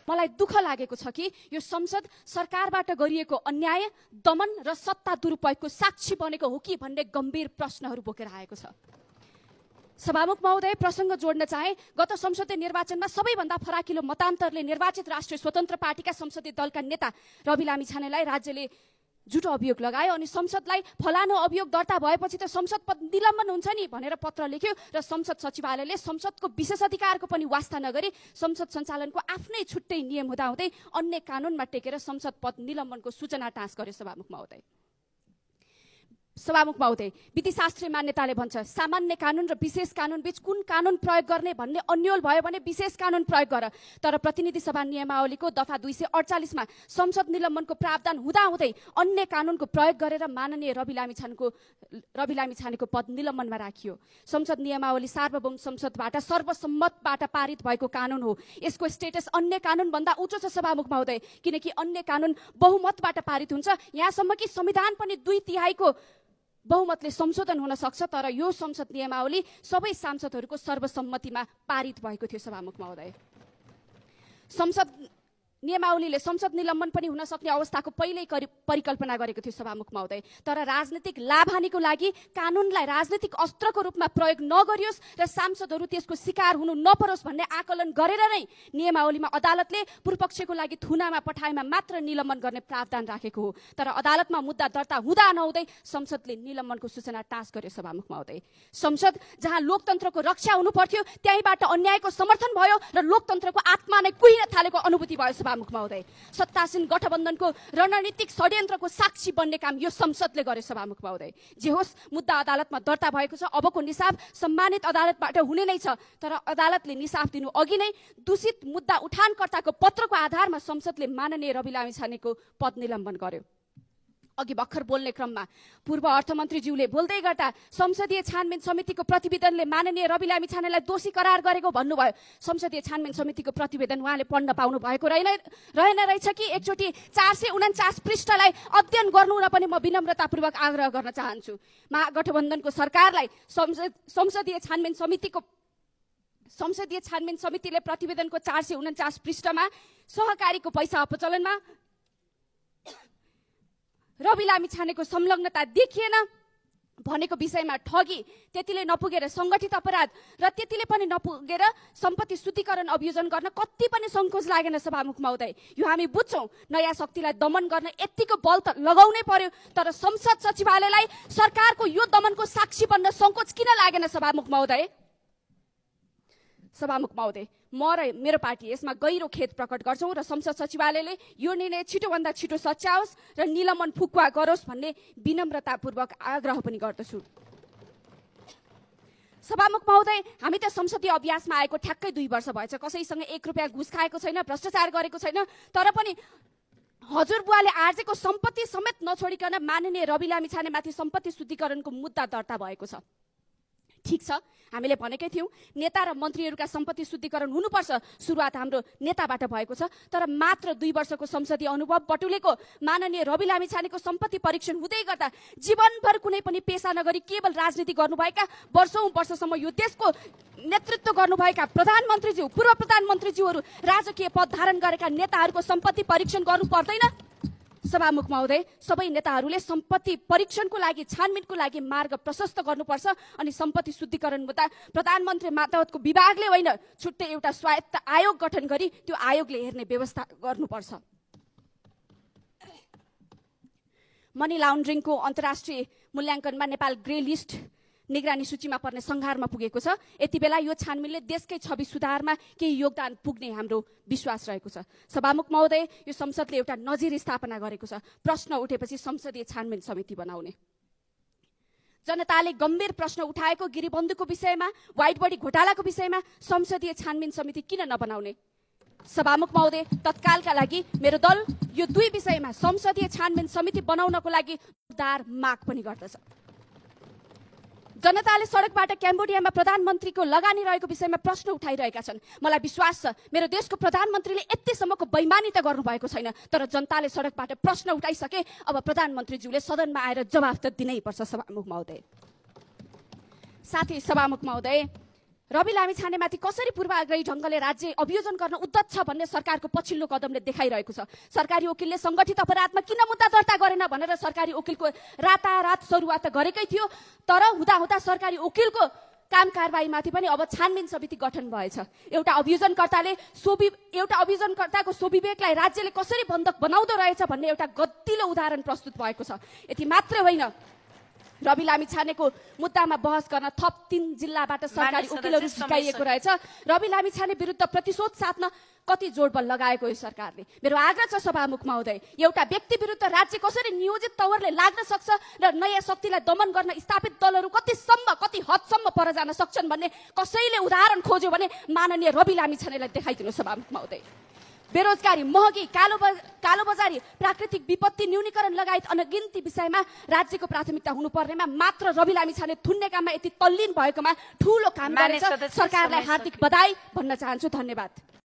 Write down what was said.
मलाई दुःख लागेको छ कि यो संसद सरकारबाट गरिएको अन्याय, दमन र सत्ता दुरुपयोगको साक्षी बनेको हो कि भन्ने गम्भीर प्रश्नहरू बोकेर आएको छ। सभामुख महोदय, प्रसङ्ग जोड्न चाहे, गत संसदीय निर्वाचनमा सबैभन्दा फराकिलो मतान्तरले निर्वाचित राष्ट्रिय स्वतन्त्र पार्टीका संसदीय दलका नेता रवि लामिछानेलाई राज्यले झुटो अभियोग लगायो अनि संसदलाई फलानु अभियोग दर्ता भएपछि त संसद पद निलम्बन हुन्छ नि भनेर पत्र लेख्यो र संसद सचिवालयले संसदको विशेषाधिकारको पनि वास्ता नगरी संसद सञ्चालनको आफ्नै छुट्टै नियम हुँदाहुँदै अन्य कानुनमा टेकेर संसद पद निलम्बनको सूचना टाँस गर्यो। सभामुख महोदय, विधिशास्त्रीय मान्यताले भन्छ सामान्य कानुन र विशेष कानुन बीच कुन कानुन प्रयोग गर्ने भन्ने अन्यल भयो भने विशेष कानुन प्रयोग गर। तर प्रतिनिधि सभा नियमावलीको दफा 248 मा संसद निलम्बनको प्रावधान हुँदाहुँदै अन्य कानुनको प्रयोग गरेर माननीय रवि लामिछानेको पद निलम्बनमा राखियो। संसद नियमावली सार्वभौम संसदबाट सर्वसम्मतबाट पारित भएको कानुन हो। यसको स्टेटस अन्य कानुन भन्दा उच्च छ सभामुख महोदय, किनकि अन्य कानुन बहुमतबाट पारित हुन्छ। यहाँसम्म कि संविधान पनि 2/3 बहुमतले संशोधन हुन सक्छ। तर यो संसद नियमावली सबै सांसदहरूको सर्वसम्मतिमा पारित भएको थियो सभामुख महोदय। संसद नियमावलीले संसद निलम्बन पनि हुन सक्ने अवस्थाको पहिल्यै परिकल्पना गरेको थियो सभामुख महोदय। तर राजनीतिक लाभहानिको लागि कानुनलाई राजनीतिक अस्त्रको रूपमा प्रयोग नगरियोस् र सांसदहरू त्यसको शिकार हुनु नपरोस् भन्ने आकलन गरेर नै नियमावलीमा अदालतले पूर्वपक्षको लागि थुनामा पठाएमा मात्र निलम्बन गर्ने प्रावधान राखेको हो। तर अदालतमा मुद्दा दर्ता हुँदा नहुँदै संसदले निलम्बनको सूचना टाँस गर्यो सभामुख महोदय। संसद जहाँ लोकतन्त्रको रक्षा हुनु पर्थ्यो त्यहीबाट अन्यायको समर्थन भयो र लोकतन्त्रको आत्मा नै कुहिन थालेको अनुभूति भयो सभामुख महोदय। सत्तासीन गठबन्धनको रणनीतिक षड्यन्त्रको साक्षी बन्ने काम यो संसदले गर्यो सभामुख महोदय। जे होस्, मुद्दा अदालतमा दर्ता भएको छ। अबको निसाब सम्मानित अदालतबाट हुने नै छ। तर अदालतले निसाब दिनु अघि नै दूषित मुद्दा उठानकर्ताको पत्रको आधारमा संसदले माननीय रवि लामिछानेको पद निलम्बन गर्यो। अघि भर्खर बोल्ने क्रममा पूर्व अर्थमन्त्रीज्यूले बोल्दै गर्दा संसदीय छानबिन समितिको प्रतिवेदनले माननीय रवि लामिछानेलाई दोषी करार गरेको भन्नुभयो। संसदीय छानबिन समितिको प्रतिवेदन उहाँले पढ्न पाउनु भएको रहेन रहेछ कि एकचोटि 449 पृष्ठलाई अध्ययन गर्नु र पनि म विनम्रतापूर्वक आग्रह गर्न चाहन्छु। महागठबन्धनको सरकारलाई संसदीय छानबिन समितिले प्रतिवेदनको 449 पृष्ठमा सहकारीको पैसा अपचलनमा रवि लामिछानेको संलग्नता देखिएन भनेको विषयमा ठगी, त्यतिले नपुगेर संगठित अपराध र त्यतिले पनि नपुगेर सम्पत्ति शुद्धिकरण अभियोजन गर्न कति पनि संकोच लागेन सभामुख महोदय। यो हामी बुझ्छौँ। नयाँ शक्तिलाई दमन गर्न यत्तिको बल त लगाउनै पर्यो। तर संसद सचिवालयलाई सरकारको यो दमनको साक्षी बन्न संकोच किन लागेन सभामुख महोदय? सभामुख महोदय, म र मेरो पार्टी यसमा गहिरो खेद प्रकट गर्छौँ र संसद सचिवालयले यो निर्णय छिटोभन्दा छिटो सच्याओस् र निलम्बन फुकुवा गरोस् भन्ने विनम्रतापूर्वक आग्रह पनि गर्दछु। सभामुख महोदय, हामी त संसदीय अभ्यासमा आएको ठ्याक्कै 2 वर्ष भएछ। कसैसँग 1 रुपियाँ घुस खाएको छैन, भ्रष्टाचार गरेको छैन। तर पनि हजुरबुवाले आर्जेको सम्पत्ति समेत नछोडिकन माननीय रवि लामिछानेमाथि सम्पत्ति शुद्धिकरणको मुद्दा दर्ता भएको छ। ठीक छ, हामीले भनेकै थियौँ नेता र मन्त्रीहरूका सम्पत्ति शुद्धिकरण हुनुपर्छ। सुरुवात हाम्रो नेताबाट भएको छ। तर मात्र 2 वर्षको संसदीय अनुभव बटुलेको माननीय रवि लामिछानेको सम्पत्ति परीक्षण हुँदै गर्दा जीवनभर कुनै पनि पेशा नगरी केवल राजनीति गर्नुभएका, वर्षौं यो देशको नेतृत्व गर्नुभएका प्रधानमन्त्रीज्यू, पूर्व प्रधानमन्त्रीज्यूहरू, राजकीय पद धारण गरेका नेताहरूको सम्पत्ति परीक्षण गर्नु पर्दैन? सभामुख महोदय, सबै नेताहरूले सम्पत्ति परीक्षणको लागि, छानबिनको लागि मार्ग प्रशस्त गर्नुपर्छ अनि सम्पत्ति शुद्धिकरण मुद्दा प्रधानमन्त्री मातहतको विभागले होइन, छुट्टै एउटा स्वायत्त आयोग गठन गरी त्यो आयोगले हेर्ने व्यवस्था गर्नुपर्छ। मनी लाउन्ड्रिङको अन्तर्राष्ट्रिय मूल्याङ्कनमा नेपाल ग्रे लिस्ट निगरानी सूचीमा पर्ने संघारमा पुगेको छ। यति बेला यो छानबिनले देशकै छवि सुधारमा केही योगदान पुग्ने हाम्रो विश्वास रहेको छ। सभामुख महोदय, यो संसदले एउटा नजिर स्थापना गरेको छ। प्रश्न उठेपछि संसदीय छानबिन समिति बनाउने। जनताले गम्भीर प्रश्न उठाएको गिरिबन्धुको विषयमा, व्हाइट बडी घोटालाको विषयमा संसदीय छानबिन समिति किन नबनाउने? सभामुख महोदय, तत्कालका लागि मेरो दल यो 2 विषयमा संसदीय छानबिन समिति बनाउनको लागि जोरदार माग पनि गर्दछ। जनताले सडकबाट क्याम्बोडियामा प्रधानमन्त्रीको लगानी रहेको विषयमा प्रश्न उठाइरहेका छन्। मलाई विश्वास छ मेरो देशको प्रधानमन्त्रीले यतिसम्मको बेइमानी त गर्नुभएको छैन। तर जनताले सडकबाट प्रश्न उठाइसके अब प्रधानमन्त्रीज्यूले सदनमा आएर जवाफ त दिनै पर्छ सभामुख महोदय। साथै सभामुख महोदय, रवि लामिछानेमाथि कसरी पूर्वाग्रही ढङ्गले राज्य अभियोजन गर्न उद्यत छ भन्ने सरकारको पछिल्लो कदमले देखाइरहेको छ। सरकारी वकिलले सङ्गठित अपराधमा किन मुद्दा दर्ता गरेन भनेर सरकारी वकिलको रातारात सरुवा त गरेकै थियो, तर हुँदाहुँदा सरकारी वकिलको काम कारबाहीमाथि पनि अब छानबिन समिति गठन भएछ। एउटा अभियोजनकर्ताको स्वविवेकलाई राज्यले कसरी बन्धक बनाउँदो रहेछ भन्ने एउटा गतिलो उदाहरण प्रस्तुत भएको छ। यति मात्रै होइन, रवि लामिछानेको मुद्दामा बहस गर्न थप 3 जिल्लाबाट सरकारी वकिलहरू झिकाइएको रहेछ। रवि लामिछाने विरुद्ध प्रतिशोध साध्न कति जोडबल लगाएको यो सरकारले। मेरो आग्रह छ सभामुख महोदय, एउटा व्यक्ति विरुद्ध राज्य कसरी नियोजित तवरले लाग्न सक्छ र नयाँ शक्तिलाई दमन गर्न स्थापित दलहरू कति हदसम्म पर जान सक्छन् भन्ने कसैले उदाहरण खोज्यो भने माननीय रवि लामिछानेलाई देखाइदिनु सभामुख महोदय। बेरोजगारी, महँगी, कालोबजारी, प्राकृतिक विपत्ति न्यूनीकरण लगायत अनगिन्ती विषयमा राज्यको प्राथमिकता हुनुपर्नेमा मात्र रवि लामिछाने थुन्ने काममा यति तल्लीन भएकोमा ठूलो काम गरेछ। सरकारलाई हार्दिक बधाई भन्न चाहन्छु। धन्यवाद।